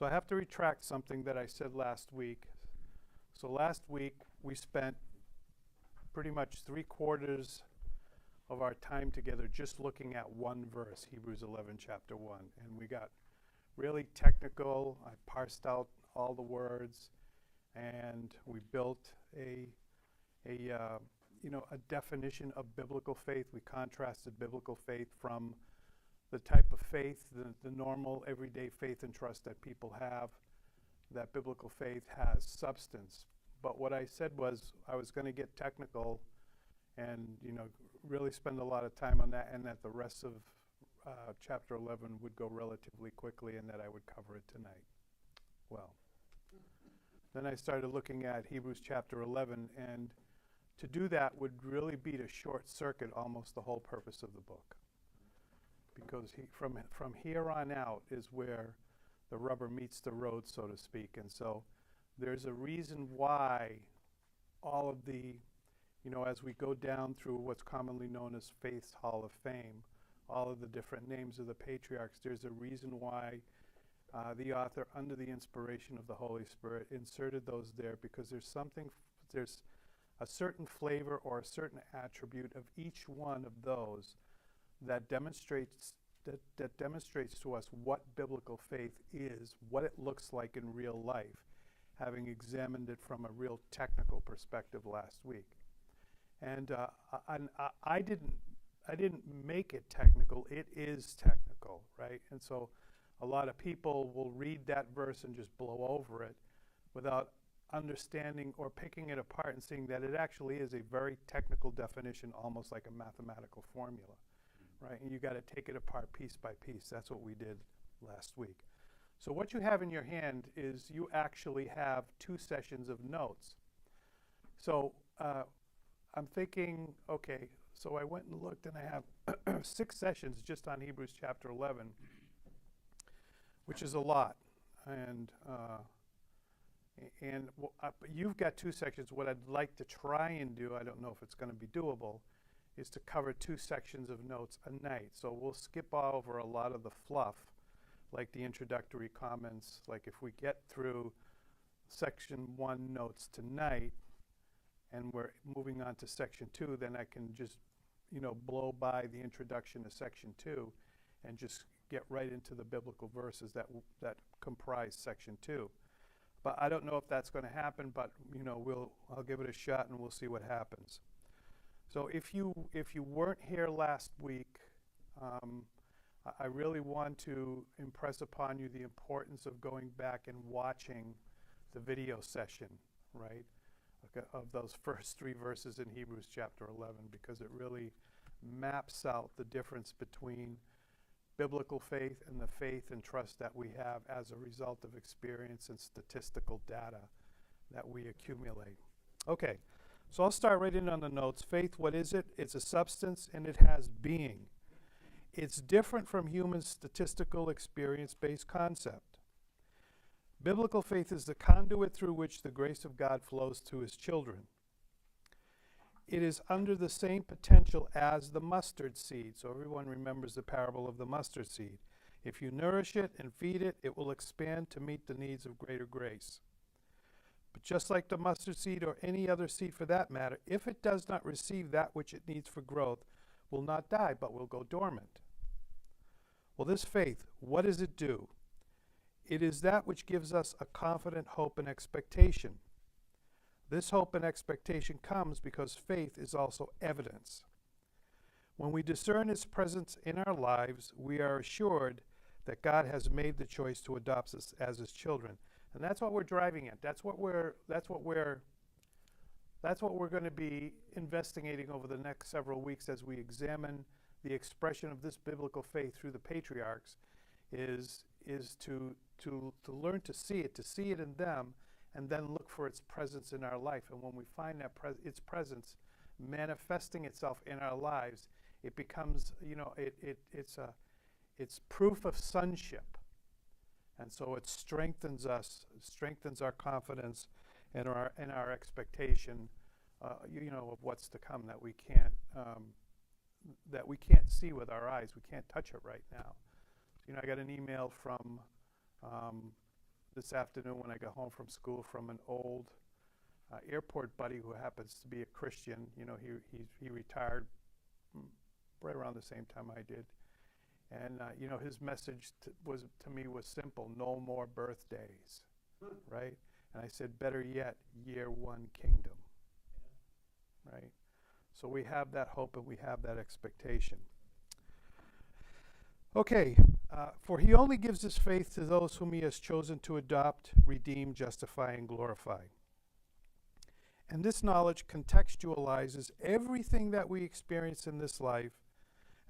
So I have to retract something that I said last week. So last week we spent pretty much 3/4 of our time together just looking at one verse, Hebrews 11, chapter 1. And we got really technical. I parsed out all the words, and we built a definition of biblical faith. We contrasted biblical faith from the type of faith, the normal everyday faith and trust that people have. That biblical faith has substance. But what I said was I was going to get technical and really spend a lot of time on that, and that the rest of chapter 11 would go relatively quickly, and that I would cover it tonight. Well, then I started looking at Hebrews chapter 11, and to do that would really be to short circuit almost the whole purpose of the book, because from here on out is where the rubber meets the road, so to speak. And so there's a reason why all of the, as we go down through what's commonly known as Faith's Hall of Fame, all of the different names of the patriarchs, there's a reason why the author, under the inspiration of the Holy Spirit, inserted those there, because there's a certain flavor or a certain attribute of each one of those that demonstrates to us what biblical faith is, what it looks like in real life, having examined it from a real technical perspective last week. And I didn't make it technical. It is technical, right? And so a lot of people will read that verse and just blow over it without understanding or picking it apart and seeing that it actually is a very technical definition, almost like a mathematical formula, right? And you got to take it apart piece by piece. That's what we did last week. So what you have in your hand is you actually have 2 sessions of notes. So I'm thinking, okay, so I went and looked, and I have 6 sessions just on Hebrews chapter 11, which is a lot. And but you've got 2 sections. What I'd like to try and do, I don't know if it's going to be doable, is to cover 2 sections of notes a night. So we'll skip over a lot of the fluff, like the introductory comments. Like if we get through section 1 notes tonight, and we're moving on to section 2, then I can just, blow by the introduction to section 2 and just get right into the biblical verses that comprise section 2. But I don't know if that's going to happen, but I'll give it a shot and we'll see what happens. So if you weren't here last week, I really want to impress upon you the importance of going back and watching the video session, right, of those first 3 verses in Hebrews chapter 11, because it really maps out the difference between biblical faith and the faith and trust that we have as a result of experience and statistical data that we accumulate. Okay, so I'll start right in on the notes. Faith, what is it? It's a substance, and it has being. It's different from human statistical experience-based concept. Biblical faith is the conduit through which the grace of God flows to his children. It is under the same potential as the mustard seed. So everyone remembers the parable of the mustard seed. If you nourish it and feed it, it will expand to meet the needs of greater grace. But just like the mustard seed, or any other seed for that matter, if it does not receive that which it needs for growth, will not die, but will go dormant. Well, this faith, what does it do? It is that which gives us a confident hope and expectation. This hope and expectation comes because faith is also evidence. When we discern its presence in our lives, we are assured that God has made the choice to adopt us as his children. And that's what we're driving at. That's what we're going to be investigating over the next several weeks as we examine the expression of this biblical faith through the patriarchs, is to learn to see it in them, and then look for its presence in our life. And when we find that its presence manifesting itself in our lives, it becomes, it's proof of sonship. And so it strengthens us, strengthens our confidence and our expectation, of what's to come that we can't see with our eyes. We can't touch it right now. I got an email from this afternoon when I got home from school from an old airport buddy who happens to be a Christian. You know, he retired right around the same time I did. And, you know, his message to me was simple: no more birthdays, right? And I said, better yet, year one kingdom, right? So we have that hope and we have that expectation. Okay, for he only gives his faith to those whom he has chosen to adopt, redeem, justify, and glorify. And this knowledge contextualizes everything that we experience in this life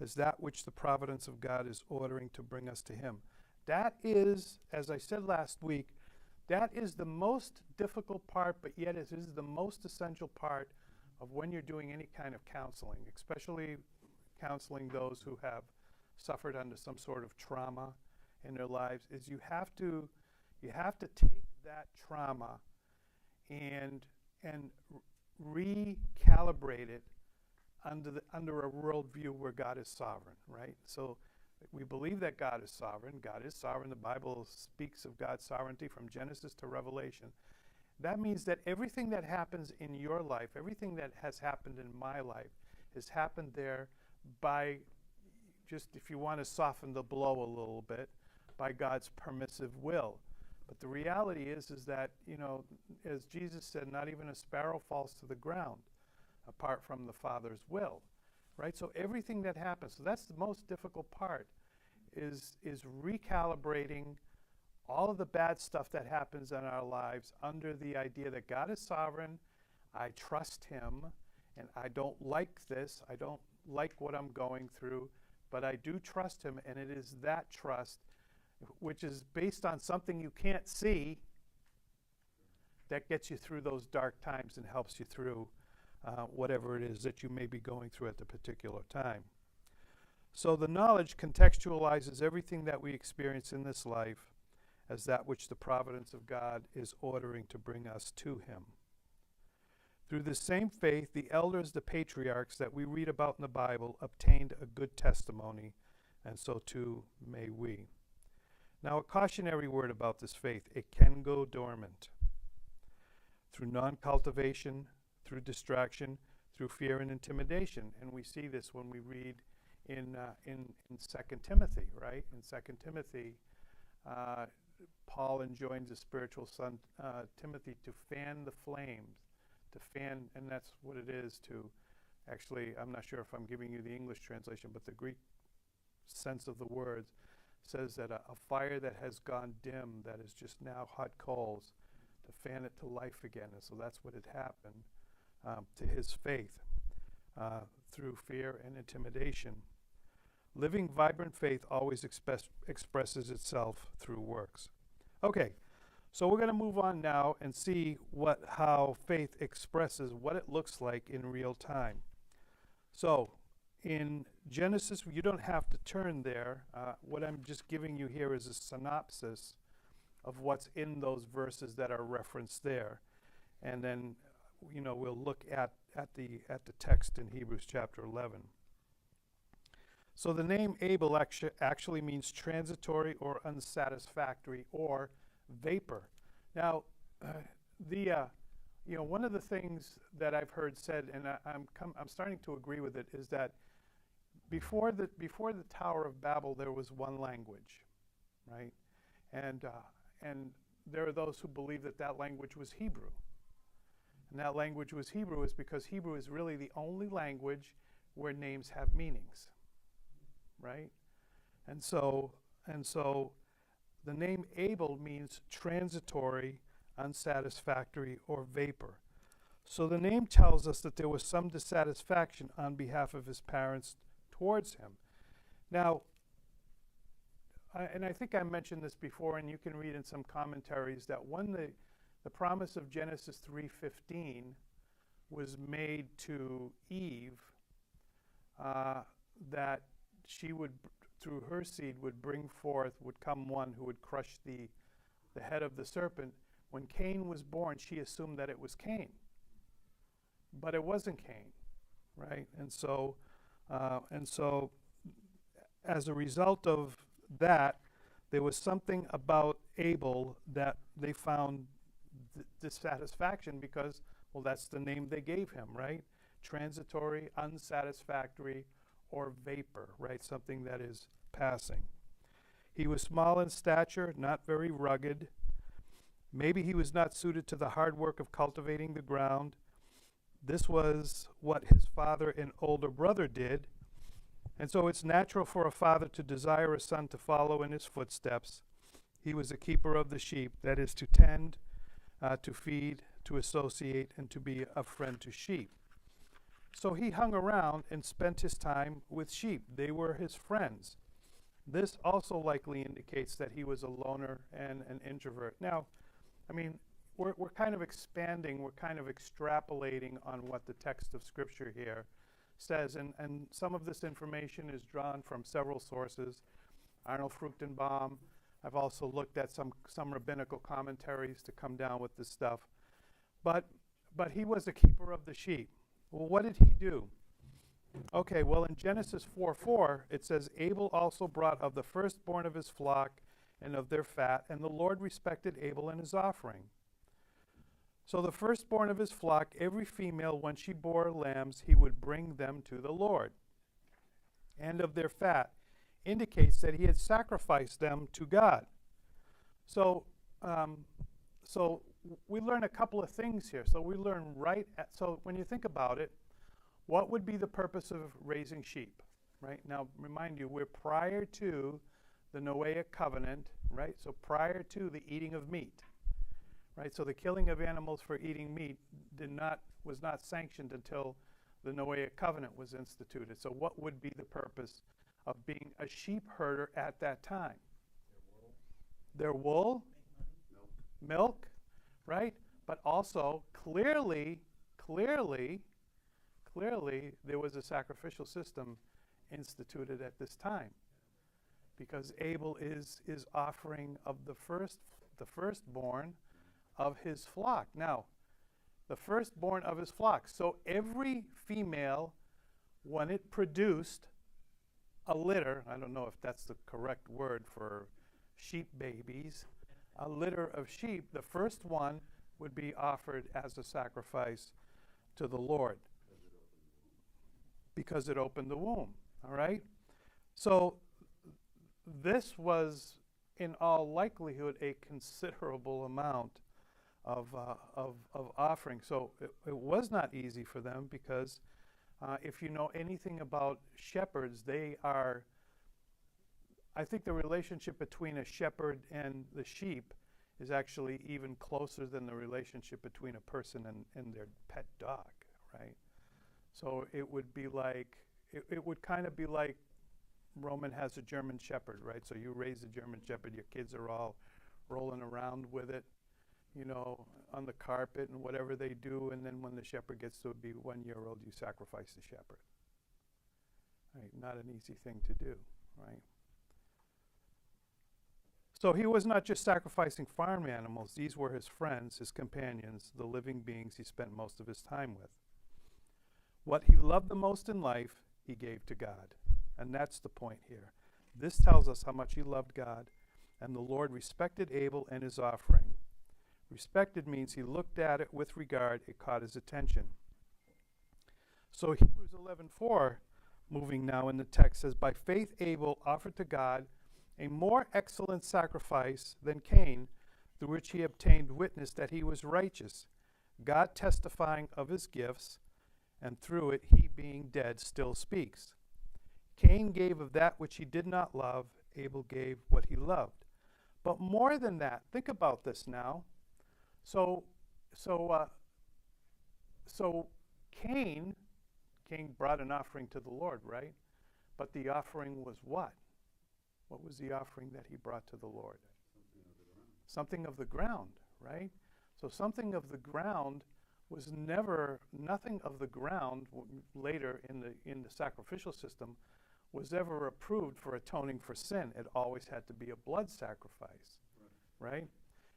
as that which the providence of God is ordering to bring us to him. That is, as I said last week, that is the most difficult part, but yet it is the most essential part of when you're doing any kind of counseling, especially counseling those who have suffered under some sort of trauma in their lives, is you have to take that trauma and recalibrate it under a worldview where God is sovereign, right? So we believe that God is sovereign. God is sovereign. The Bible speaks of God's sovereignty from Genesis to Revelation. That means that everything that happens in your life, everything that has happened in my life, has happened there by, just if you want to soften the blow a little bit, by God's permissive will. But the reality is that, you know, as Jesus said, not even a sparrow falls to the ground apart from the Father's will, right? So everything that happens, so that's the most difficult part, is recalibrating all of the bad stuff that happens in our lives under the idea that God is sovereign, I trust him, and I don't like this, I don't like what I'm going through, but I do trust him, and it is that trust, which is based on something you can't see, that gets you through those dark times and helps you through whatever it is that you may be going through at the particular time. So the knowledge contextualizes everything that we experience in this life as that which the providence of God is ordering to bring us to him. Through the same faith, the elders, the patriarchs that we read about in the Bible, obtained a good testimony, and so too may we. Now, a cautionary word about this faith: it can go dormant through non-cultivation, through distraction, through fear and intimidation. And we see this when we read in 2 Timothy, right? In 2 Timothy, Paul enjoins his spiritual son, Timothy, to fan the flames, and that's what it is to, actually, I'm not sure if I'm giving you the English translation, but the Greek sense of the words says that a fire that has gone dim, that is just now hot coals, to fan it to life again. And so that's what had happened to his faith through fear and intimidation. Living vibrant faith always expresses itself through works. Okay, so we're going to move on now and see how faith expresses what it looks like in real time. So in Genesis, you don't have to turn there. What I'm just giving you here is a synopsis of what's in those verses that are referenced there. And then, you know, we'll look at the text in Hebrews chapter 11. So the name Abel actually means transitory or unsatisfactory or vapor. Now, you know, one of the things that I've heard said, and I'm starting to agree with it, is that before the Tower of Babel, there was one language, right? And there are those who believe that language was Hebrew. And that language was Hebrew is because Hebrew is really the only language where names have meanings, right? And so the name Abel means transitory, unsatisfactory, or vapor. So the name tells us that there was some dissatisfaction on behalf of his parents towards him. Now, and I think I mentioned this before, and you can read in some commentaries, that when the promise of Genesis 3:15 was made to Eve, that she would, through her seed, would come one who would crush the head of the serpent. When Cain was born, she assumed that it was Cain, but it wasn't Cain, right? And so as a result of that, there was something about Abel that they found dissatisfaction because, well, that's the name they gave him, right? Transitory, unsatisfactory, or vapor, right? Something that is passing. He was small in stature, not very rugged. Maybe he was not suited to the hard work of cultivating the ground. This was what his father and older brother did. And so it's natural for a father to desire a son to follow in his footsteps. He was a keeper of the sheep, that is, to tend, to feed, to associate, and to be a friend to sheep. So he hung around and spent his time with sheep. They were his friends. This also likely indicates that he was a loner and an introvert. Now, I mean, we're kind of expanding, we're kind of extrapolating on what the text of Scripture here says, and some of this information is drawn from several sources. Arnold Fruchtenbaum. I've also looked at some rabbinical commentaries to come down with this stuff. But he was a keeper of the sheep. Well, what did he do? Okay, well, in Genesis 4:4, it says, Abel also brought of the firstborn of his flock and of their fat, and the Lord respected Abel and his offering. So the firstborn of his flock, every female, when she bore lambs, he would bring them to the Lord. And of their fat indicates that he had sacrificed them to God. So we learn a couple of things here. So we learn so when you think about it, what would be the purpose of raising sheep, right? Now, remind you, we're prior to the Noahic covenant, right? So prior to the eating of meat, right? So the killing of animals for eating meat was not sanctioned until the Noahic covenant was instituted. So what would be the purpose of being a sheep herder at that time? Their wool, milk, right? But also clearly, there was a sacrificial system instituted at this time, because Abel is offering of the firstborn of his flock. Now, the firstborn of his flock. So every female, when it produced a litter, I don't know if that's the correct word for sheep babies, a litter of sheep, the first one would be offered as a sacrifice to the Lord, because it opened the womb. All right? So this was, in all likelihood, a considerable amount of offering. So it was not easy for them, because if you know anything about shepherds, I think the relationship between a shepherd and the sheep is actually even closer than the relationship between a person and their pet dog, right? So it would be like, it would kind of be like Roman has a German shepherd, right? So you raise a German shepherd, your kids are all rolling around with it, you know, on the carpet and whatever they do, and then when the shepherd gets to be 1 year old, you sacrifice the shepherd. Right? Not an easy thing to do, right? So he was not just sacrificing farm animals. These were his friends, his companions, the living beings he spent most of his time with. What he loved the most in life, he gave to God. And that's the point here. This tells us how much he loved God, and the Lord respected Abel and his offering. Respected means he looked at it with regard, it caught his attention. So Hebrews 11:4, moving now in the text, says, By faith Abel offered to God a more excellent sacrifice than Cain, through which he obtained witness that he was righteous, God testifying of his gifts, and through it he, being dead, still speaks. Cain gave of that which he did not love, Abel gave what he loved. But more than that, think about this now. So Cain brought an offering to the Lord, right? But the offering was what? What was the offering that he brought to the Lord? Something of the ground, right? So something of the ground was nothing of the ground later in the sacrificial system was ever approved for atoning for sin. It always had to be a blood sacrifice, right?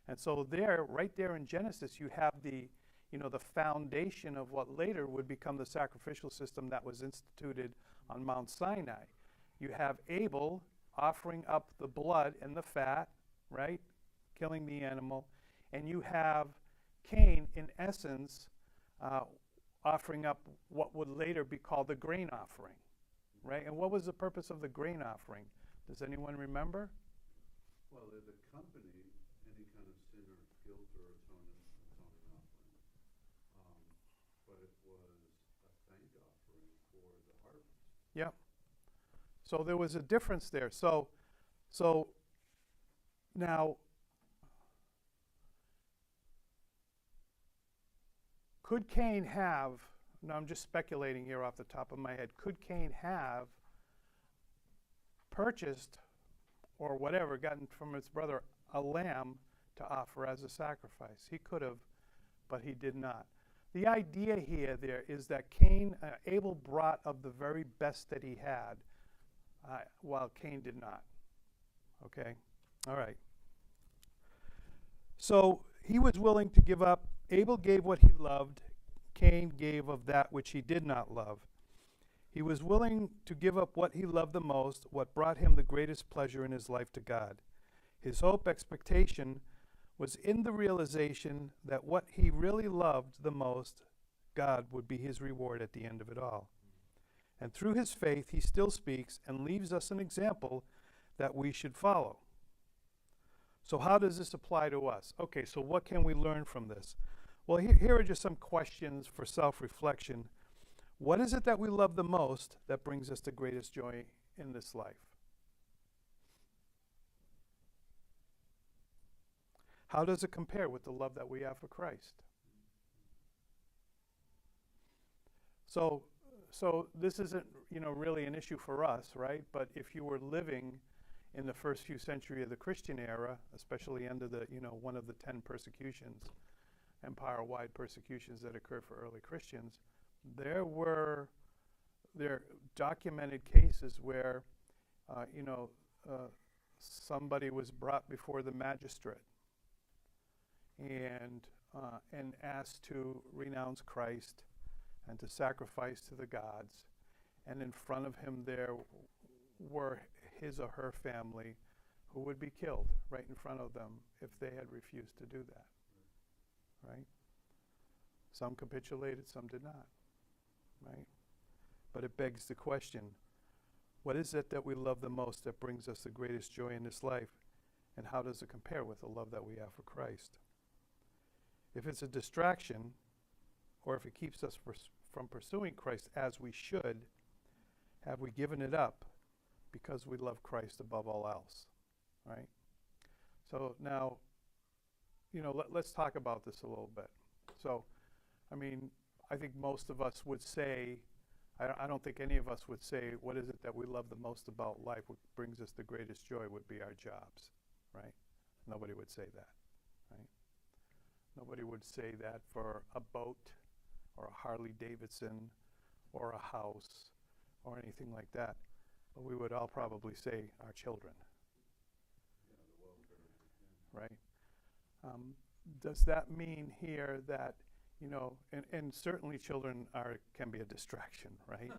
And so right there in Genesis, you have the foundation of what later would become the sacrificial system that was instituted on Mount Sinai. You have Abel offering up the blood and the fat, right? killing the animal, and you have Cain, in essence, offering up what would later be called the grain offering, right? And what was the purpose of the grain offering? Does anyone remember? Well, it accompanied any kind of sin or guilt or atoning offering. But it was a thank offering for the harvest. Yep. So there was a difference there. So now, could Cain have, now I'm just speculating here off the top of my head, could Cain have purchased or whatever, gotten from his brother a lamb to offer as a sacrifice? He could have, but he did not. The idea here there is that Abel brought of the very best that he had, while Cain did not. Okay? All right. So he was willing to give up. Abel gave what he loved. Cain gave of that which he did not love. He was willing to give up what he loved the most, what brought him the greatest pleasure in his life to God. His hope, expectation, was in the realization that what he really loved the most, God would be his reward at the end of it all. And through his faith, he still speaks and leaves us an example that we should follow. So how does this apply to us? Okay, so what can we learn from this? Well, here are just some questions for self-reflection. What is it that we love the most that brings us the greatest joy in this life? How does it compare with the love that we have for Christ? So this isn't, really an issue for us, right? But if you were living in the first few centuries of the Christian era, especially under the, one of the 10 persecutions, empire-wide persecutions that occurred for early Christians, there documented cases where, somebody was brought before the magistrate and asked to renounce Christ and to sacrifice to the gods, and in front of him there were his or her family who would be killed right in front of them if they had refused to do that, right? Some capitulated, some did not, right? But it begs the question, what is it that we love the most that brings us the greatest joy in this life, and how does it compare with the love that we have for Christ? If it's a distraction, or if it keeps us from pursuing Christ as we should, have we given it up because we love Christ above all else, right? So now, let's talk about this a little bit. So, I think most of us would say, I don't think any of us would say, what is it that we love the most about life, what brings us the greatest joy would be our jobs, right? Nobody would say that, right? Nobody would say that for a boat or a Harley Davidson or a house or anything like that. But we would all probably say our children, right? Does that mean here that, and certainly children can be a distraction, right?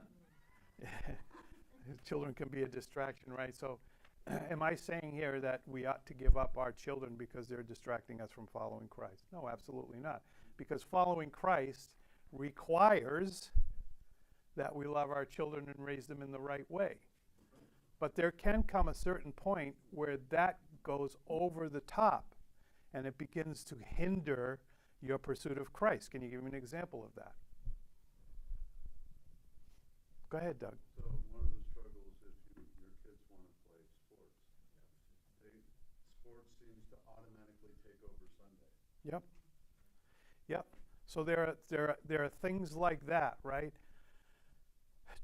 Children can be a distraction, right? So am I saying here that we ought to give up our children because they're distracting us from following Christ? No, absolutely not. Because following Christ requires that we love our children and raise them in the right way. But there can come a certain point where that goes over the top and it begins to hinder your pursuit of Christ. Can you give me an example of that? Go ahead, Doug. So one of the struggles is your kids want to play sports. Sports seems to automatically take over Sunday. Yep. So there are things like that, right?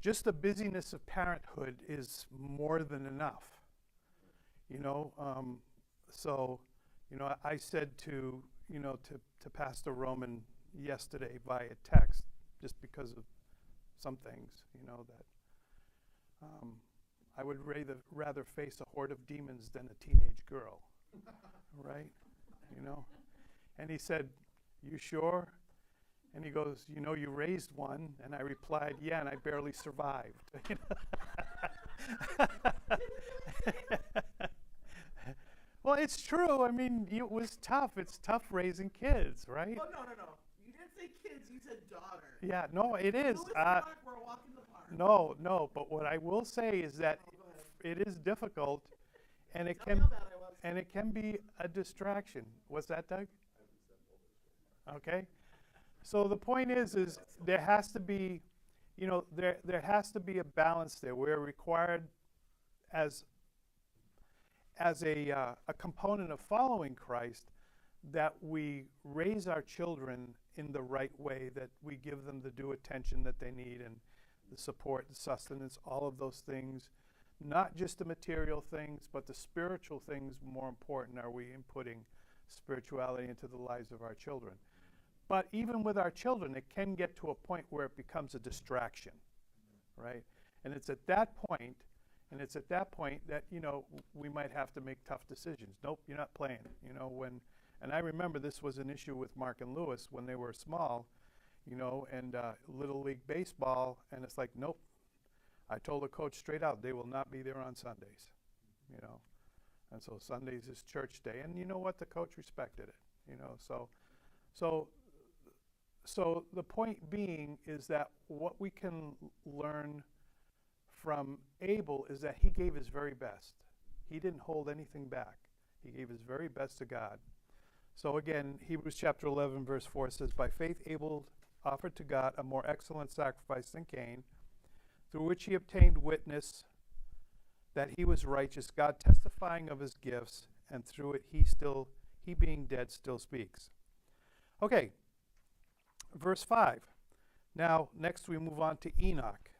Just the busyness of parenthood is more than enough. I said to Pastor Roman yesterday via text, just because of some things, that I would rather face a horde of demons than a teenage girl, right? And he said, "You sure?" And he goes, "You raised one." And I replied, "Yeah, and I barely survived." Well, it's true. I mean, it was tough. It's tough raising kids, right? Oh, no. You didn't say kids, you said daughter. Yeah, no, it is. Lewis and Clark were a walk in the park. No, but what I will say is that Oh, go ahead. it is difficult, and it Tell me can how bad I was. and it can be a distraction. What's that, Doug? Okay. So the point is there has to be, there has to be a balance there. We're required as a component of following Christ that we raise our children in the right way, that we give them the due attention that they need and the support, the sustenance, all of those things. Not just the material things, but the spiritual things more important. Are we inputting spirituality into the lives of our children? But even with our children, it can get to a point where it becomes a distraction, right? And it's at that point that, we might have to make tough decisions. Nope, you're not playing. And I remember this was an issue with Mark and Lewis when they were small, and Little League Baseball, and it's like, nope. I told the coach straight out, they will not be there on Sundays, And so Sundays is church day. And you know what? The coach respected it, So the point being is that what we can learn from Abel is that he gave his very best. He didn't hold anything back. He gave his very best to God. So again, Hebrews chapter 11, verse 4 says, by faith Abel offered to God a more excellent sacrifice than Cain, through which he obtained witness that he was righteous, God testifying of his gifts, and through it he being dead still speaks. Okay, verse 5. Now, next we move on to Enoch.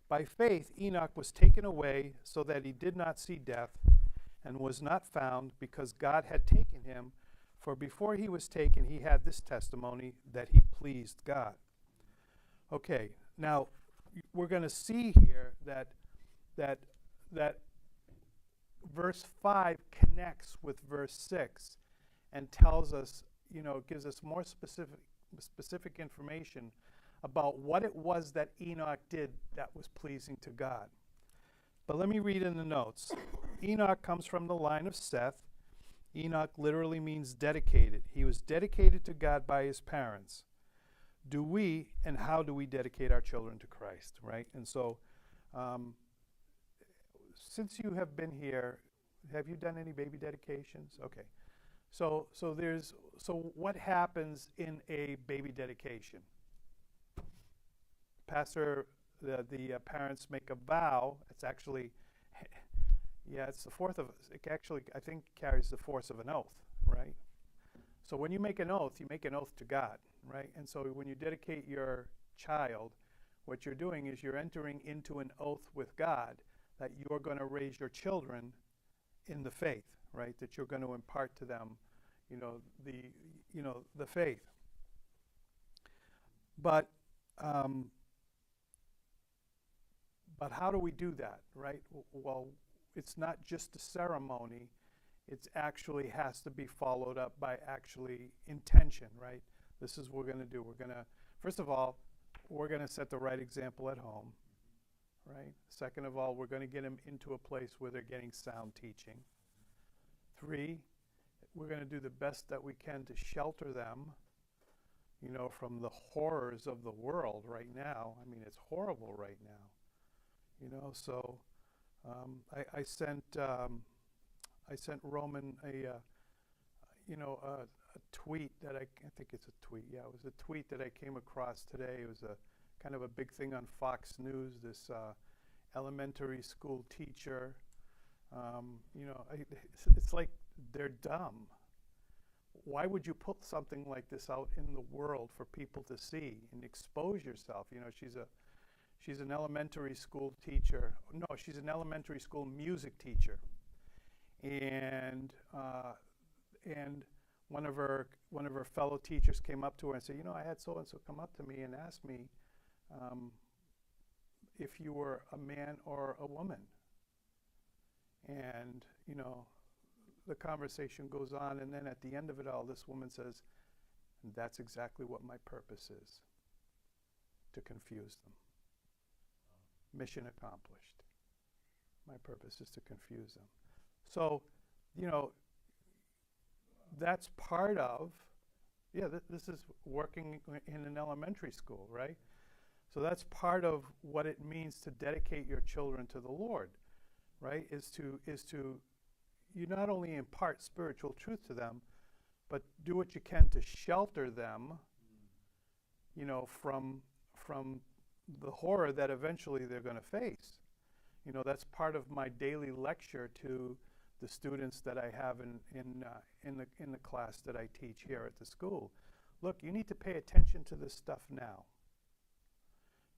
By faith, Enoch was taken away so that he did not see death, and was not found because God had taken him. For before he was taken, he had this testimony that he pleased God. Okay, now we're going to see here that verse 5 connects with verse 6 and tells us, gives us more specific information about what it was that Enoch did that was pleasing to God. But let me read in the notes. Enoch comes from the line of Seth. Enoch literally means dedicated. He was dedicated to God by his parents. Do we, and how do we dedicate our children to Christ, right? And so, since you have been here, have you done any baby dedications? Okay. So what happens in a baby dedication? Pastor, the parents make a vow. It's actually, it's the fourth of, it actually, I think, carries the force of an oath, right? So when you make an oath to God, right? And so when you dedicate your child, what you're doing is you're entering into an oath with God that you're going to raise your children in the faith, right? That you're going to impart to them, the faith. But how do we do that, right? Well, it's not just a ceremony. It actually has to be followed up by actually intention, right? This is what we're going to do. We're going to, first of all, we're going to set the right example at home, right? Second of all, we're going to get them into a place where they're getting sound teaching. 3, we're going to do the best that we can to shelter them, from the horrors of the world right now. I mean, it's horrible right now, So I sent Roman a tweet that I think it's a tweet. Yeah, it was a tweet that I came across today. It was a kind of a big thing on Fox News. This elementary school teacher, it's like they're dumb. Why would you put something like this out in the world for people to see and expose yourself? She's an elementary school teacher. No, she's an elementary school music teacher, and one of her fellow teachers came up to her and said, I had so and so come up to me and ask me if you were a man or a woman, and the conversation goes on, and then at the end of it all, this woman says, and that's exactly what my purpose is, to confuse them. Mission accomplished. My purpose is to confuse them. So, that's part of, this is working in an elementary school, right? So that's part of what it means to dedicate your children to the Lord, right? Is to you not only impart spiritual truth to them, but do what you can to shelter them, from the horror that eventually they're going to face. That's part of my daily lecture to the students that I have in the class that I teach here at the school. Look, you need to pay attention to this stuff now,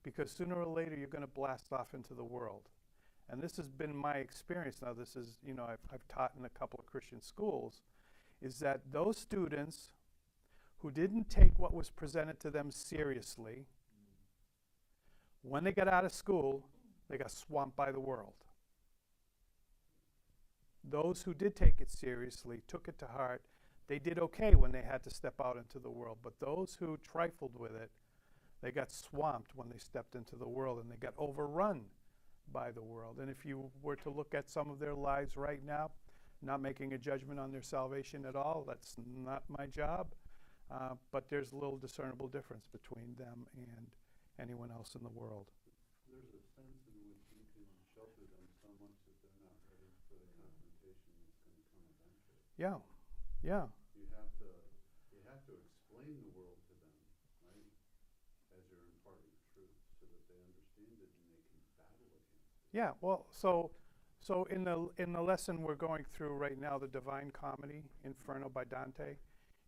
because sooner or later you're going to blast off into the world. And this has been my experience. Now, this is, I've taught in a couple of Christian schools, is that those students who didn't take what was presented to them seriously, when they got out of school, they got swamped by the world. Those who did take it seriously, took it to heart, they did okay when they had to step out into the world. But those who trifled with it, they got swamped when they stepped into the world, and they got overrun by the world. And if you were to look at some of their lives right now, not making a judgment on their salvation at all, that's not my job, but there's a little discernible difference between them and anyone else in the world. There's a sense in which you can shelter them so much that they're not ready for the confrontation that's going to come eventually. Yeah. You have to explain the world to them, right? As you're imparting truth, so that they understand it and they can battle against it. Yeah, well, so in the lesson we're going through right now, the Divine Comedy, Inferno by Dante,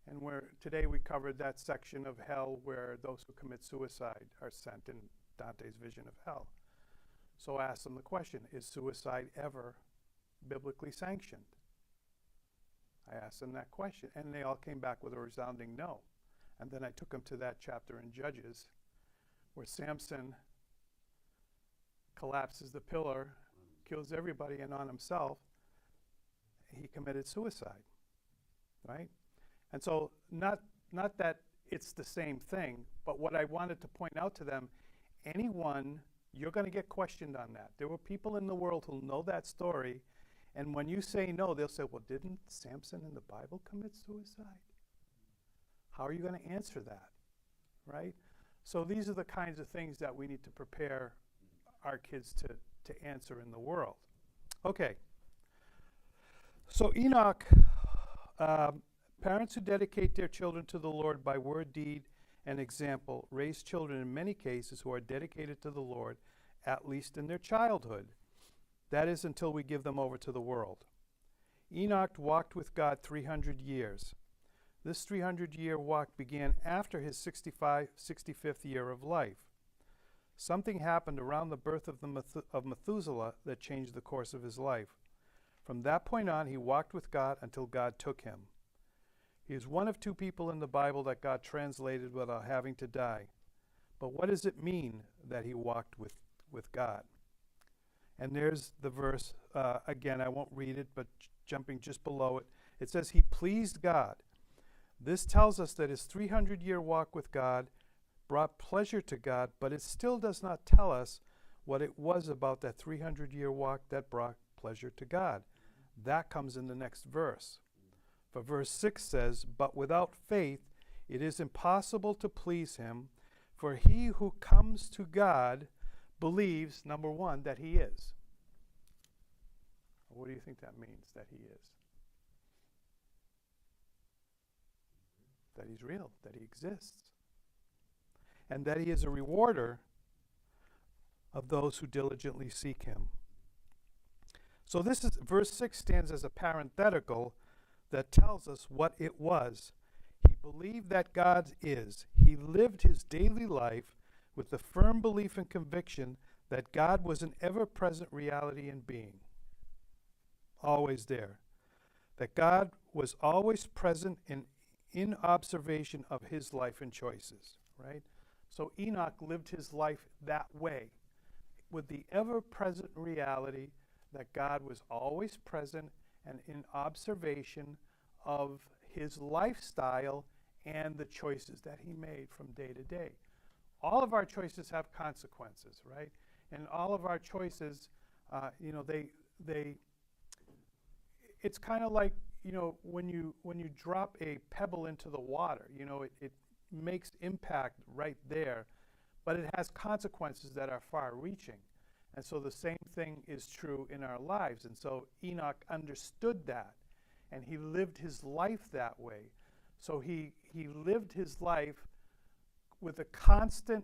and today we covered that section of hell where those who commit suicide are sent in Dante's vision of hell. So I asked them the question, is suicide ever biblically sanctioned? I asked them that question, and they all came back with a resounding no. And then I took them to that chapter in Judges where Samson collapses the pillar, kills everybody, and on himself, he committed suicide, right? And so not that it's the same thing, but what I wanted to point out to them, you're going to get questioned on that. There were people in the world who know that story, and when you say no, they'll say, well, didn't Samson in the Bible commit suicide? How are you going to answer that, right? So these are the kinds of things that we need to prepare our kids to answer in the world. Okay. So Enoch, parents who dedicate their children to the Lord by word, deed, and example raise children in many cases who are dedicated to the Lord, at least in their childhood. That is, until we give them over to the world. Enoch walked with God 300 years. This 300-year walk began after his 65th year of life. Something happened around the birth of Methuselah that changed the course of his life. From that point on, he walked with God until God took him. He is one of two people in the Bible that God translated without having to die. But what does it mean that he walked with God? And there's the verse, again, I won't read it, but jumping just below it, it says he pleased God. This tells us that his 300-year walk with God brought pleasure to God, but it still does not tell us what it was about that 300-year walk that brought pleasure to God. That comes in the next verse. For verse 6 says, but without faith it is impossible to please him, for he who comes to God believes, number one, that he is. What do you think that means, that he is? That he's real, that he exists, and that he is a rewarder of those who diligently seek him. So verse 6 stands as a parenthetical that tells us what it was. He believed that God is. He lived his daily life with the firm belief and conviction that God was an ever-present reality and being, always there. That God was always present in observation of his life and choices, right? So Enoch lived his life that way, with the ever-present reality that God was always present and in observation of his lifestyle and the choices that he made from day to day. All of our choices have consequences, right? And all of our choices, it's kind of like, when you drop a pebble into the water, it makes impact right there, but it has consequences that are far-reaching. And so the same thing is true in our lives. And so Enoch understood that, and he lived his life that way. So he lived his life with a constant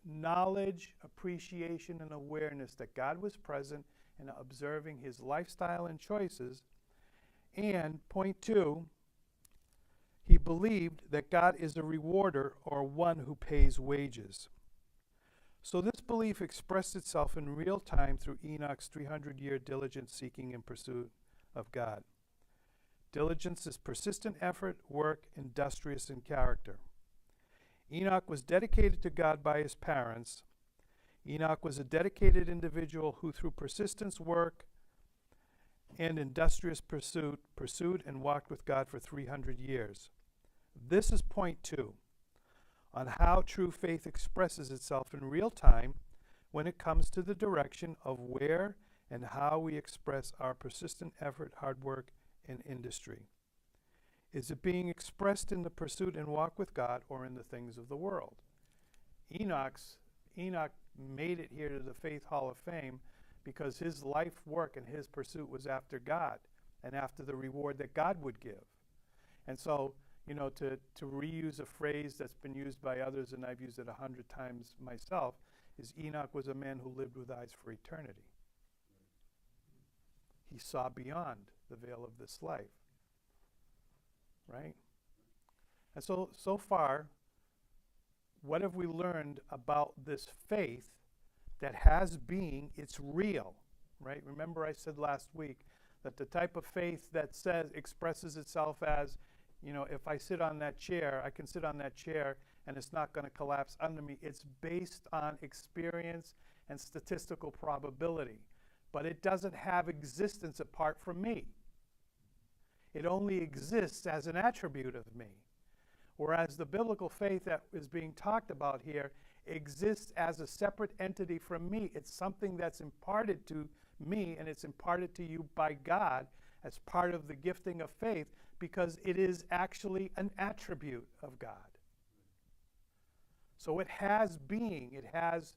knowledge, appreciation, and awareness that God was present and observing his lifestyle and choices. And point 2, he believed that God is a rewarder or one who pays wages. So this belief expressed itself in real time through Enoch's 300-year diligent seeking and pursuit of God. Diligence is persistent effort, work, industrious in character. Enoch was dedicated to God by his parents. Enoch was a dedicated individual who, through persistence, work, and industrious pursued and walked with God for 300 years. This is point 2 on how true faith expresses itself in real time when it comes to the direction of where and how we express our persistent effort, hard work, and industry. Is it being expressed in the pursuit and walk with God or in the things of the world? Enoch made it here to the Faith Hall of Fame because his life work and his pursuit was after God and after the reward that God would give. And so, to reuse a phrase that's been used by others, and I've used it 100 times myself, is Enoch was a man who lived with eyes for eternity. He saw beyond the veil of this life. Right? And so far, what have we learned about this faith that has being? It's real, right? Remember I said last week that the type of faith that expresses itself as, if I sit on that chair, I can sit on that chair and it's not going to collapse under me. It's based on experience and statistical probability, but it doesn't have existence apart from me. It only exists as an attribute of me. Whereas the biblical faith that is being talked about here exists as a separate entity from me. It's something that's imparted to me, and it's imparted to you by God as part of the gifting of faith, because it is actually an attribute of God. So it has being, it has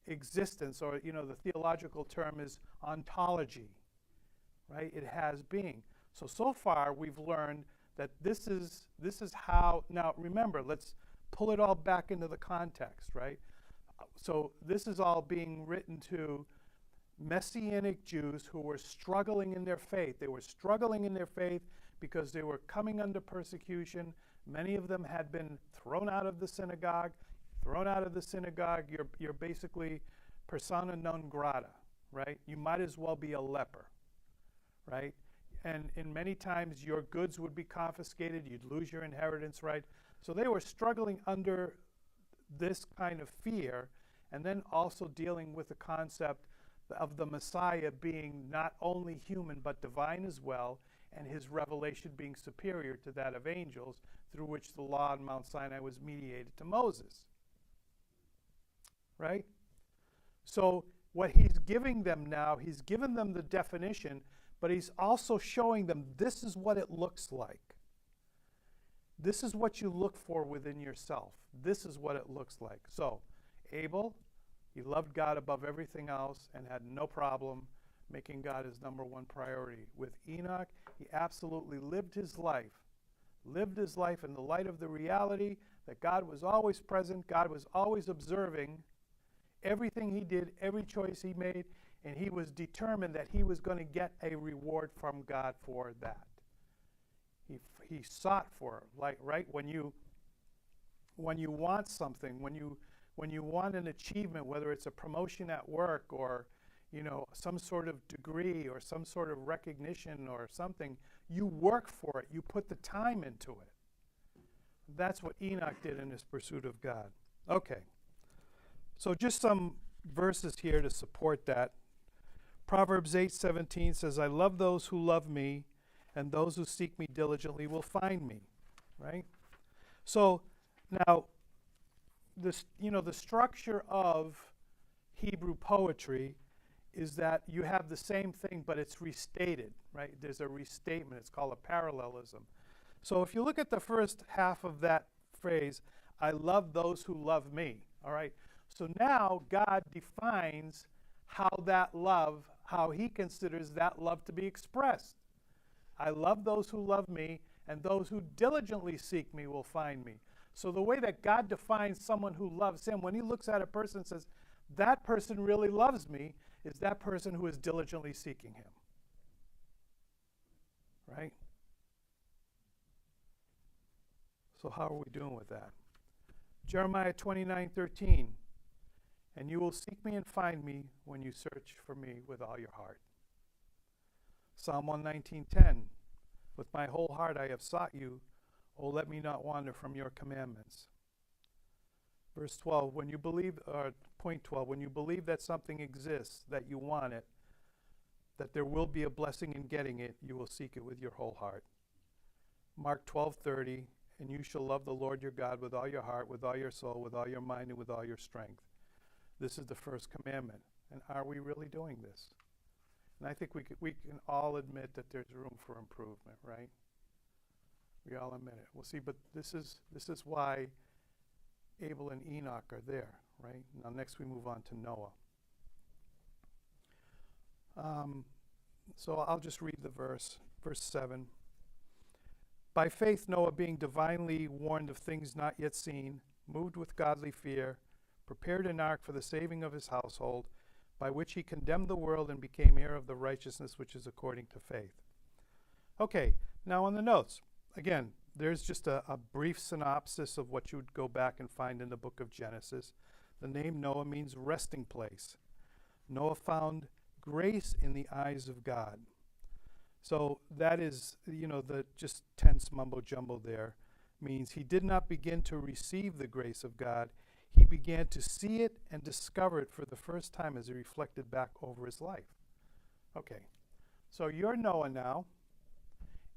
existence, or the theological term is ontology, right? It has being. So far we've learned that this is how. Now remember, let's pull it all back into the context, right? So this is all being written to Messianic Jews who were struggling in their faith. They were struggling in their faith because they were coming under persecution. Many of them had been thrown out of the synagogue. Thrown out of the synagogue, you're basically persona non grata, right? You might as well be a leper, right? And in many times your goods would be confiscated, you'd lose your inheritance, right? So they were struggling under this kind of fear, and then also dealing with the concept of the Messiah being not only human but divine as well, and his revelation being superior to that of angels, through which the law on Mount Sinai was mediated to Moses. Right? So what he's giving them now, he's given them the definition, but he's also showing them this is what it looks like. This is what you look for within yourself. This is what it looks like. So Abel, he loved God above everything else and had no problem making God his number one priority. With Enoch, he absolutely lived his life in the light of the reality that God was always present, God was always observing everything he did, every choice he made, and he was determined that he was going to get a reward from God for that. He sought for it, like, right? When you want something, when you want an achievement, whether it's a promotion at work or some sort of degree or some sort of recognition or something, you work for it. You put the time into it. That's what Enoch did in his pursuit of God. Okay. So just some verses here to support that. Proverbs 8:17 says, I love those who love me, and those who seek me diligently will find me. Right? So now, this, the structure of Hebrew poetry is that you have the same thing, but it's restated, right? There's a restatement. It's called a parallelism. So if you look at the first half of that phrase, I love those who love me, all right? So now God defines how that love, how he considers that love to be expressed. I love those who love me, and those who diligently seek me will find me. So the way that God defines someone who loves him, when he looks at a person and says, that person really loves me, is that person who is diligently seeking him. Right? So how are we doing with that? Jeremiah 29:13, and you will seek me and find me when you search for me with all your heart. Psalm 119:10, with my whole heart I have sought you, oh, let me not wander from your commandments. Verse 12, when you believe, point 12, when you believe that something exists, that you want it, that there will be a blessing in getting it, you will seek it with your whole heart. Mark 12:30, and you shall love the Lord your God with all your heart, with all your soul, with all your mind, and with all your strength. This is the first commandment. And are we really doing this? And I think we can all admit that there's room for improvement, right? We all admit it. Well, see, but this is why Abel and Enoch are there, right? Now, next we move on to Noah. So I'll just read the verse 7. By faith, Noah, being divinely warned of things not yet seen, moved with godly fear, prepared an ark for the saving of his household, by which he condemned the world and became heir of the righteousness which is according to faith. Okay, now on the notes. Again, there's just a brief synopsis of what you would go back and find in the book of Genesis. The name Noah means resting place. Noah found grace in the eyes of God. So that is, the just tense mumbo jumbo there means he did not begin to receive the grace of God. He began to see it and discover it for the first time as he reflected back over his life. Okay, so you're Noah now,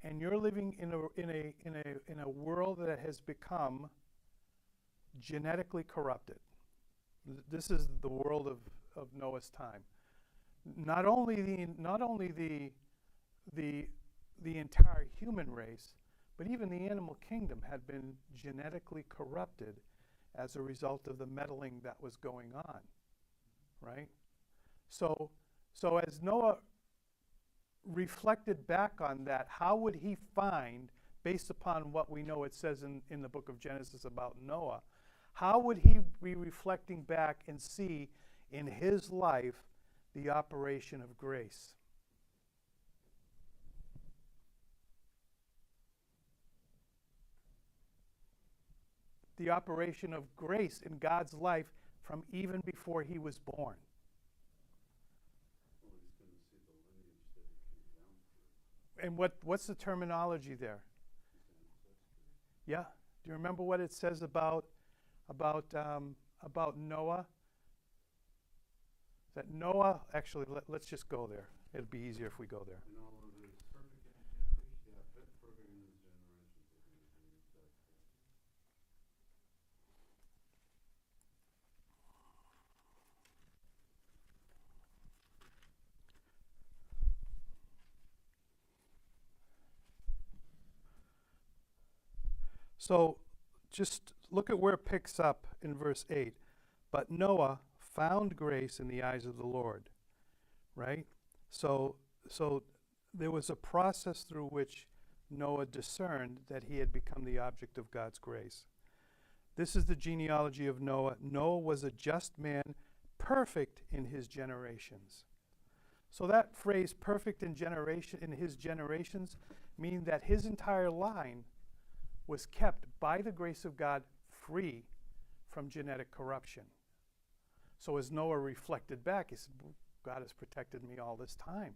and you're living in a world that has become genetically corrupted. This is the world of Noah's time. Not only the entire human race, but even the animal kingdom had been genetically corrupted as a result of the meddling that was going on, right? So as Noah reflected back on that, how would he find, based upon what we know it says in the book of Genesis about Noah, how would he be reflecting back and see in his life the operation of grace? The operation of grace in God's life from even before he was born. Well, he's going to see the lineage that he came down through. And what's the terminology there? Yeah. Do you remember what it says about Noah? That Noah, actually, let's just go there. It'll be easier if we go there. In all of his perfect in his generations. So just look at where it picks up in verse 8. But Noah found grace in the eyes of the Lord, right? So there was a process through which Noah discerned that he had become the object of God's grace. This is the genealogy of Noah. Noah was a just man, perfect in his generations. So that phrase, perfect in his generations, means that his entire line was kept by the grace of God free from genetic corruption. So as Noah reflected back, he said, God has protected me all this time.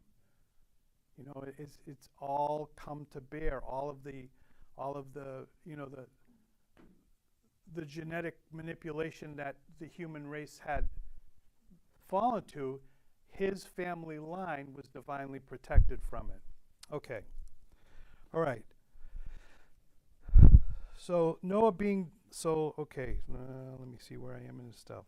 It's all come to bear. All of the the genetic manipulation that the human race had fallen to, his family line was divinely protected from it. Okay. All right. So Noah being, let me see where I am in this stuff.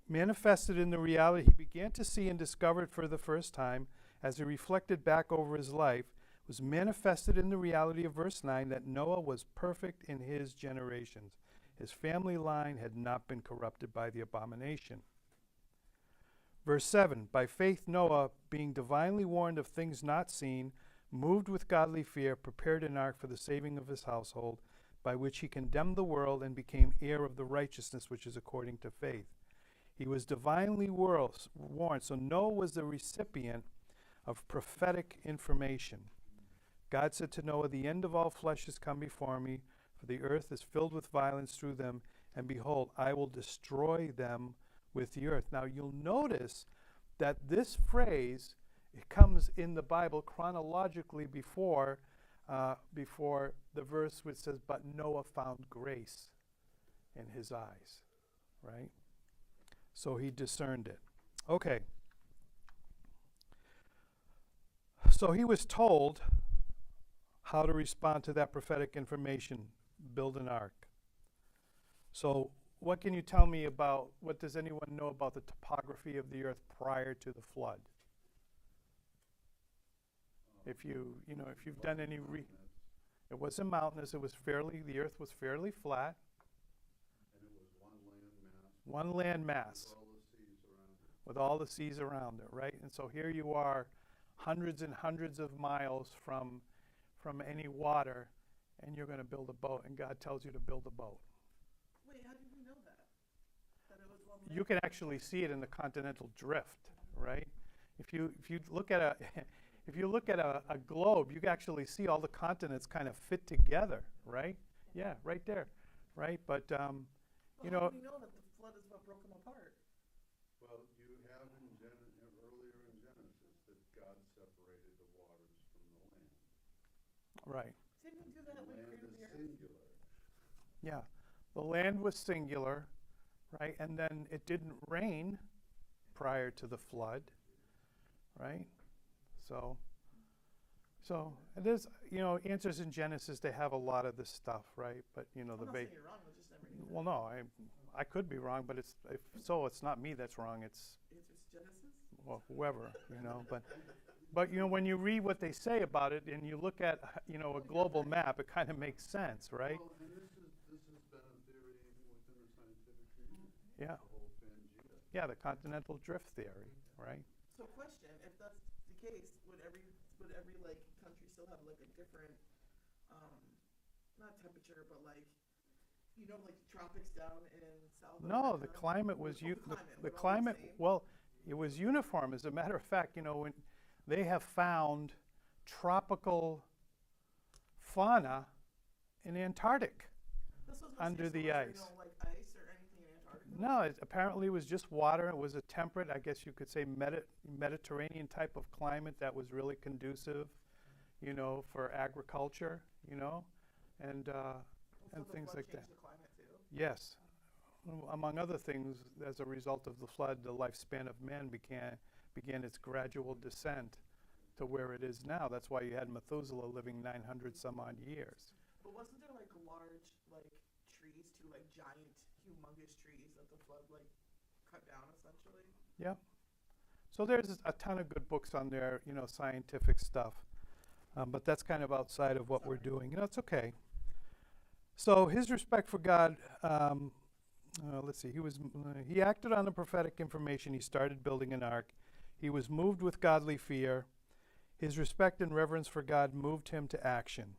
manifested in the reality he began to see and discover it for the first time as he reflected back over his life, was manifested in the reality of verse 9 that Noah was perfect in his generations. His family line had not been corrupted by the abomination. Verse 7, by faith Noah, being divinely warned of things not seen, moved with godly fear, prepared an ark for the saving of his household, by which he condemned the world and became heir of the righteousness which is according to faith. He was divinely warned, so Noah was the recipient of prophetic information. God said to Noah, the end of all flesh has come before me, for the earth is filled with violence through them, and behold, I will destroy them with the earth. Now you'll notice that this phrase, it comes in the Bible chronologically before the verse which says, but Noah found grace in his eyes, right? So he discerned it. Okay. So he was told how to respond to that prophetic information, build an ark. So what can you tell me about, what does anyone know about the topography of the earth prior to the flood? If you've done any it wasn't mountainous, the earth was fairly flat. And it was One land mass. With all the seas around it, right? And so here you are, hundreds and hundreds of miles from any water, and you're going to build a boat, and God tells you to build a boat. Wait, how did you know that? That it was one You can actually see it in the continental drift, right? If you look at a globe, you can actually see all the continents kind of fit together, right? Yeah, right there, right? But How do you know that the flood is what broke them apart? Well, you have earlier in Genesis that God separated the waters from the land. right, Didn't he do that when he Land created is the earth? singular. yeah, the land was singular, right? And then it didn't rain prior to the flood, right? So it is, answers in Genesis, they have a lot of this stuff, right? But I'm not saying you're wrong, I just never knew that. well, no, I could be wrong, but it's not me that's wrong. It's It's Genesis? well, whoever, But when you read what they say about it, and you look at a global map, it kind of makes sense, right? Well, and this has been a theory even within the scientific community. Yeah, The whole Pangea. yeah, the continental drift theory, right? So question, if that's the case, would every like country still have like a different not temperature, but like like the tropics down in South No, America? the climate was the the would all be climate. same? Well, it was uniform. As a matter of fact, when they have found tropical fauna in Antarctic. That's what I was gonna under say, so the was there ice. No like ice or anything in Antarctica? No, apparently it was just water. It was a temperate, I guess you could say, Mediterranean type of climate that was really conducive, for agriculture, and So the things flood like that. changed the climate too? Yes. Among other things, as a result of the flood, the lifespan of man began its gradual descent to where it is now. That's why you had Methuselah living 900 some odd years. But wasn't there like large trees too, like giant, humongous trees that the flood cut down essentially? Yeah. So there's a ton of good books on there, scientific stuff. But that's kind of outside of what we're doing. It's okay. So his respect for God, let's see, he acted on the prophetic information. He started building an ark. He was moved with godly fear. His respect and reverence for God moved him to action.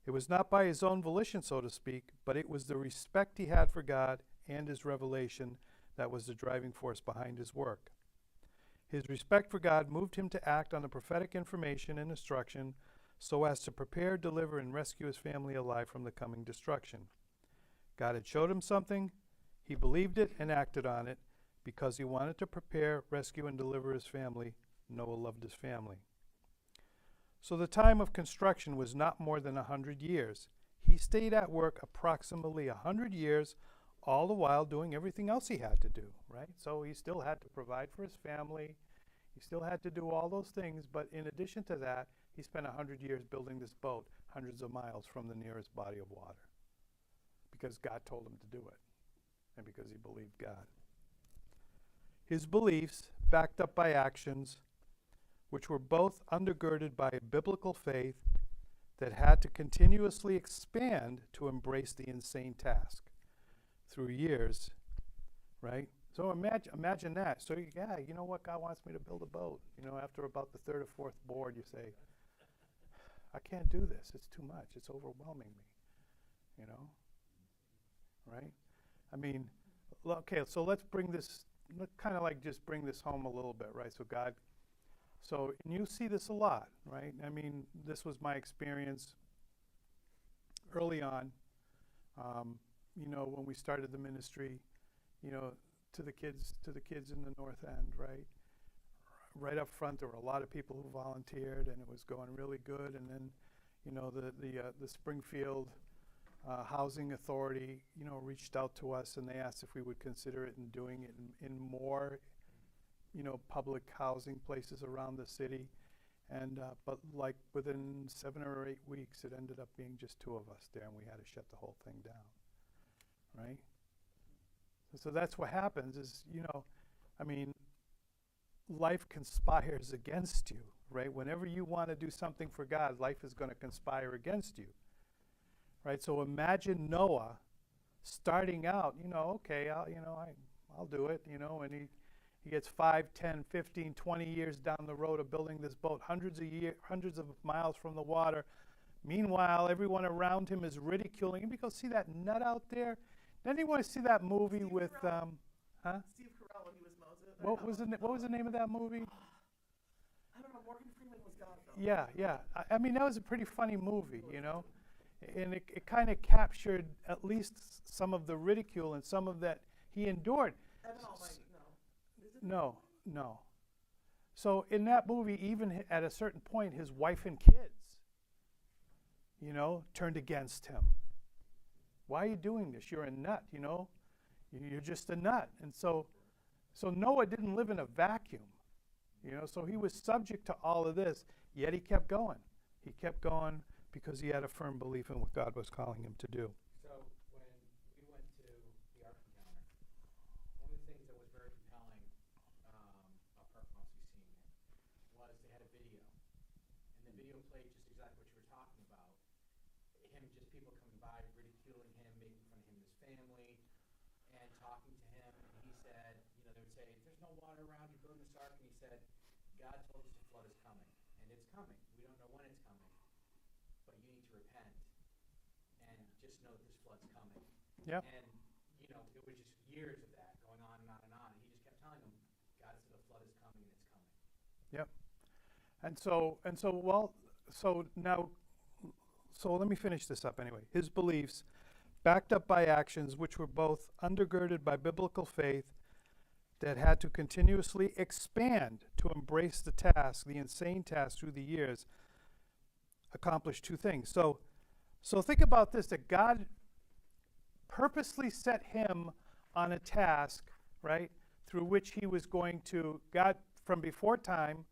It was not by his own volition, so to speak, but it was the respect he had for God and his revelation that was the driving force behind his work. His respect for God moved him to act on the prophetic information and instruction so as to prepare, deliver, and rescue his family alive from the coming destruction. God had showed him something, he believed it and acted on it because he wanted to prepare, rescue, and deliver his family. Noah loved his family. So the time of construction was not more than 100 years. He stayed at work approximately 100 years, all the while doing everything else he had to do, right? So he still had to provide for his family. He still had to do all those things, but in addition to that, he spent 100 years building this boat hundreds of miles from the nearest body of water because God told him to do it and because he believed God. his beliefs, backed up by actions, which were both undergirded by a biblical faith that had to continuously expand to embrace the insane task through years, right? So imagine that. So yeah, you know what? God wants me to build a boat. You know, after about the third or fourth board, you say, I can't do this. It's too much. It's overwhelming me. You know, right? I mean, okay. So let's kind of like just bring this home a little bit, right? So God. So, and you see this a lot, right? I mean, this was my experience early on, you know, when we started the ministry, you know, to the kids in the North End, right? Right up front, there were a lot of people who volunteered, and it was going really good. And then, you know, the Springfield Housing Authority, you know, reached out to us, and they asked if we would consider it and doing it in more, you know, public housing places around the city. And but like within 7 or 8 weeks, it ended up being just 2 of us there, and we had to shut the whole thing down, right? So that's what happens is, you know, I mean, life conspires against you, right? Whenever you want to do something for God, life is going to conspire against you, right? So imagine Noah starting out, you know, okay, I'll do it, you know, and he gets 5, 10, 15, 20 years down the road of building this boat, hundreds of miles from the water. Meanwhile, everyone around him is ridiculing him because see that nut out there? Did anyone see that movie Steve with, Carell. huh? Steve Carell when he was Moses. What was the name of that movie? I don't know. Morgan Freeman was God, though. Yeah. I mean, that was a pretty funny movie, you know? And it kind of captured at least some of the ridicule and some of that he endured. Evan Almighty, no. Is it? No. So in that movie, even at a certain point, his wife and kids, you know, turned against him. Why are you doing this? You're a nut, you know? You're just a nut. And so Noah didn't live in a vacuum, you know? So he was subject to all of this, yet he kept going. He kept going because he had a firm belief in what God was calling him to do. So when we went to the Ark Encounter, one of the things that was very compelling, apart from obviously seeing it, was they had a video. And the video played just exactly what you were talking about. Him, just people coming by, ridiculing him, making fun of him and his family, and talking to him. And he said, you know, they would say, there's no water around, you're building this ark. And he said, God told us the flood is coming. And it's coming. We don't know when it's coming. But you need to repent. And just know that this flood's coming. Yep. And, you know, it was just years of that going on and on and on. And he just kept telling them, God said the flood is coming and it's coming. Yep. So let me finish this up anyway. His beliefs, backed up by actions which were both undergirded by biblical faith that had to continuously expand to embrace the task, the insane task through the years, accomplished 2 things. So think about this, that God purposely set him on a task, right, through which he was going to, God from before time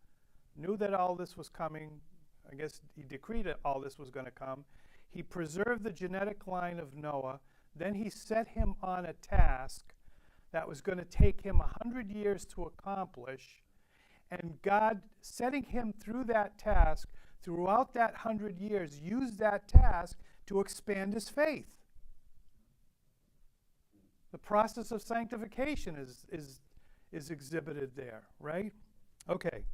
knew that all this was coming. I guess he decreed that all this was going to come. He preserved the genetic line of Noah. Then he set him on a task that was going to take him 100 years to accomplish. And God, setting him through that task, throughout that 100 years, used that task to expand his faith. The process of sanctification is exhibited there, right? Okay.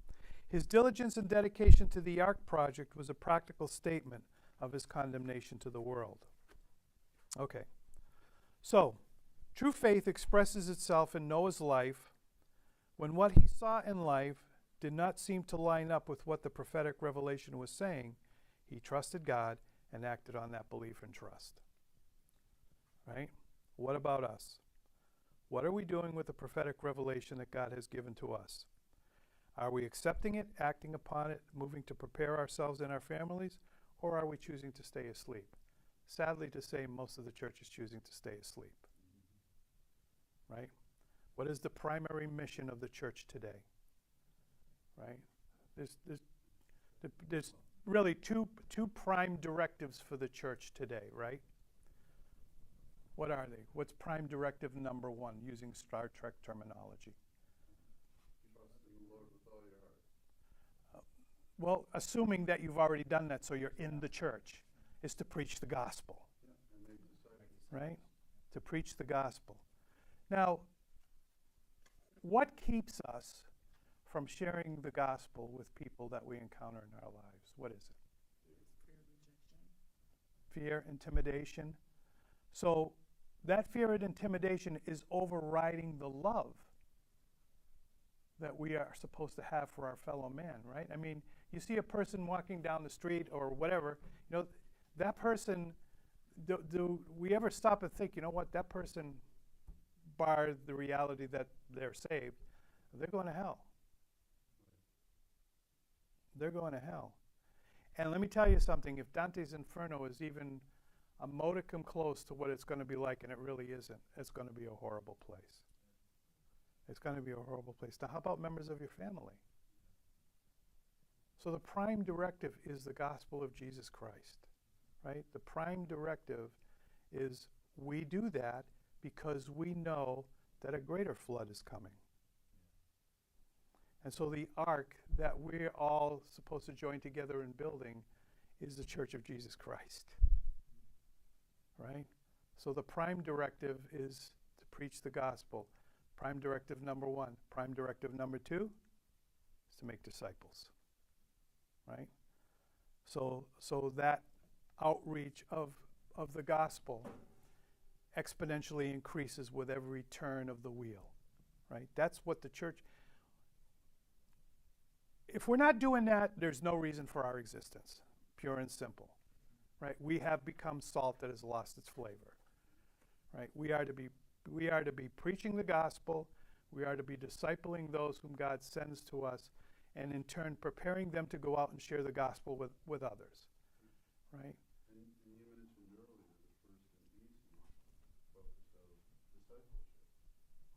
His diligence and dedication to the Ark project was a practical statement of his condemnation to the world. Okay. So, true faith expresses itself in Noah's life when what he saw in life did not seem to line up with what the prophetic revelation was saying. He trusted God and acted on that belief and trust. Right? What about us? What are we doing with the prophetic revelation that God has given to us? Are we accepting it, acting upon it, moving to prepare ourselves and our families, or are we choosing to stay asleep? Sadly to say, most of the church is choosing to stay asleep. Right? What is the primary mission of the church today? Right? There's really two prime directives for the church today, right? What are they? What's prime directive number 1, using Star Trek terminology? Well, assuming that you've already done that, so you're in the church, is to preach the gospel, Yeah, and make disciples. right? To preach the gospel. Now, what keeps us from sharing the gospel with people that we encounter in our lives? What is it? Fear, intimidation. So that fear and intimidation is overriding the love that we are supposed to have for our fellow man, right? I mean, you see a person walking down the street or whatever, you know, that person, do we ever stop and think, you know what, that person, bar the reality that they're saved, they're going to hell. They're going to hell. And let me tell you something, if Dante's Inferno is even a modicum close to what it's going to be like, and it really isn't, it's going to be a horrible place. It's going to be a horrible place. Now, how about members of your family? So the prime directive is the gospel of Jesus Christ, right? The prime directive is we do that because we know that a greater flood is coming. And so the ark that we're all supposed to join together in building is the Church of Jesus Christ, right? So the prime directive is to preach the gospel. Prime directive number 1. Prime directive number 2 is to make disciples, right? So that outreach of the gospel exponentially increases with every turn of the wheel, right? That's what the church... If we're not doing that, there's no reason for our existence, pure and simple, right? We have become salt that has lost its flavor, right? We are to be preaching the gospel. We are to be discipling those whom God sends to us, and in turn preparing them to go out and share the gospel with others, right? And you mentioned earlier the first and easy focus of discipleship,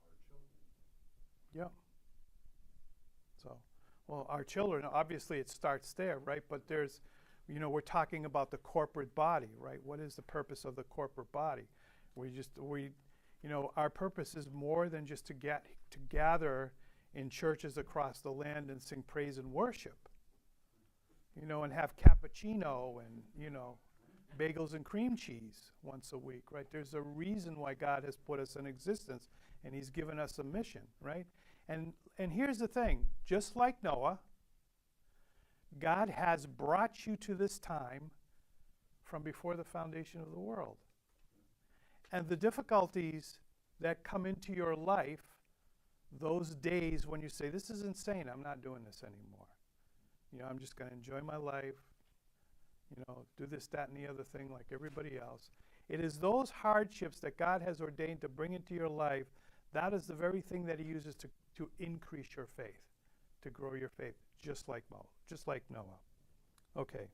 our children. Yeah. So, well, our children, obviously it starts there, right? But there's, you know, we're talking about the corporate body, right? What is the purpose of the corporate body? You know, our purpose is more than just to gather in churches across the land and sing praise and worship, you know, and have cappuccino and, you know, bagels and cream cheese once a week, right? There's a reason why God has put us in existence, and he's given us a mission, right? And here's the thing, just like Noah, God has brought you to this time from before the foundation of the world. And the difficulties that come into your life, those days when you say, this is insane, I'm not doing this anymore. You know, I'm just going to enjoy my life, you know, do this, that, and the other thing like everybody else. It is those hardships that God has ordained to bring into your life, that is the very thing that he uses to increase your faith, to grow your faith, just like Noah. Okay,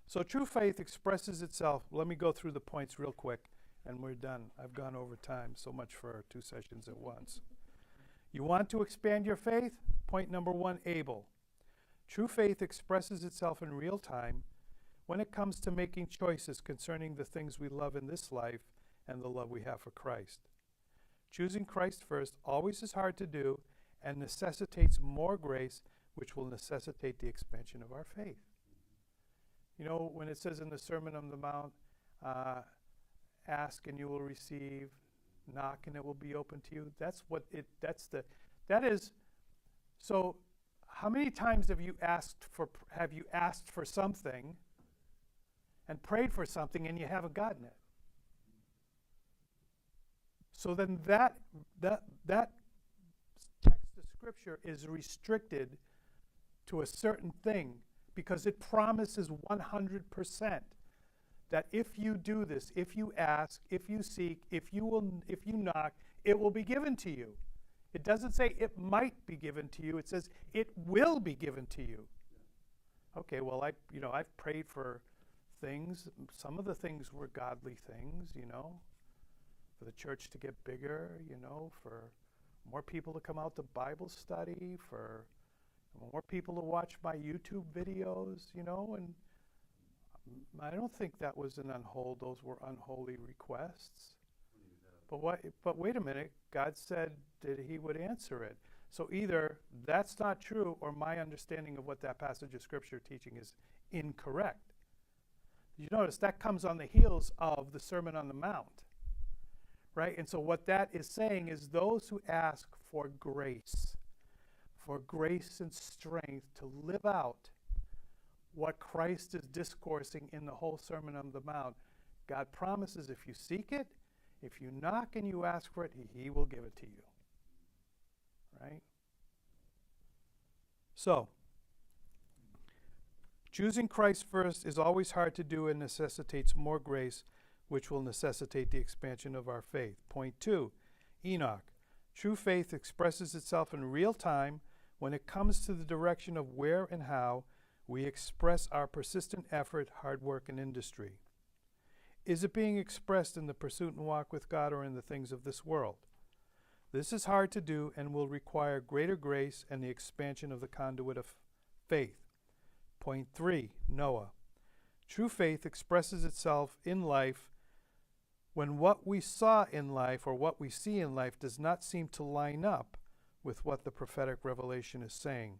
so true faith expresses itself. Let me go through the points real quick, and we're done. I've gone over time, so much for 2 sessions at once. You want to expand your faith? Point number 1, Abel. True faith expresses itself in real time when it comes to making choices concerning the things we love in this life and the love we have for Christ. Choosing Christ first always is hard to do and necessitates more grace, which will necessitate the expansion of our faith. You know, when it says in the Sermon on the Mount, ask and you will receive, knock and it will be open to you. So how many times have you asked for something and prayed for something and you haven't gotten it? So then that text of Scripture is restricted to a certain thing because it promises 100% that if you do this, if you ask, if you seek, if you knock, it will be given to you. It doesn't say it might be given to you. It says it will be given to you. Okay, well, I've prayed for things. Some of the things were godly things, you know, for the church to get bigger, you know, for more people to come out to Bible study, for more people to watch my YouTube videos, you know, and I don't think that was those were unholy requests. But wait a minute, God said that he would answer it. So either that's not true or my understanding of what that passage of Scripture teaching is incorrect. You notice that comes on the heels of the Sermon on the Mount, right? And so what that is saying is those who ask for grace and strength to live out what Christ is discoursing in the whole Sermon on the Mount, God promises if you seek it, if you knock and you ask for it, he will give it to you. Right? So, choosing Christ first is always hard to do and necessitates more grace, which will necessitate the expansion of our faith. Point 2, Enoch. True faith expresses itself in real time when it comes to the direction of where and how we express our persistent effort, hard work, and industry. Is it being expressed in the pursuit and walk with God or in the things of this world? This is hard to do and will require greater grace and the expansion of the conduit of faith. Point 3, Noah. True faith expresses itself in life when what we saw in life or what we see in life does not seem to line up with what the prophetic revelation is saying.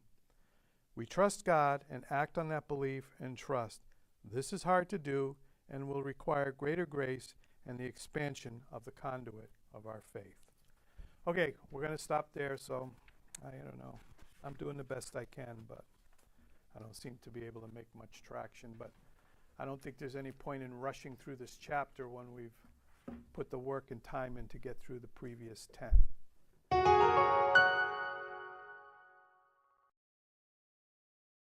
We trust God and act on that belief and trust. This is hard to do and will require greater grace and the expansion of the conduit of our faith. Okay, we're going to stop there, so I don't know. I'm doing the best I can, but I don't seem to be able to make much traction. But I don't think there's any point in rushing through this chapter when we've put the work and time in to get through the previous 10.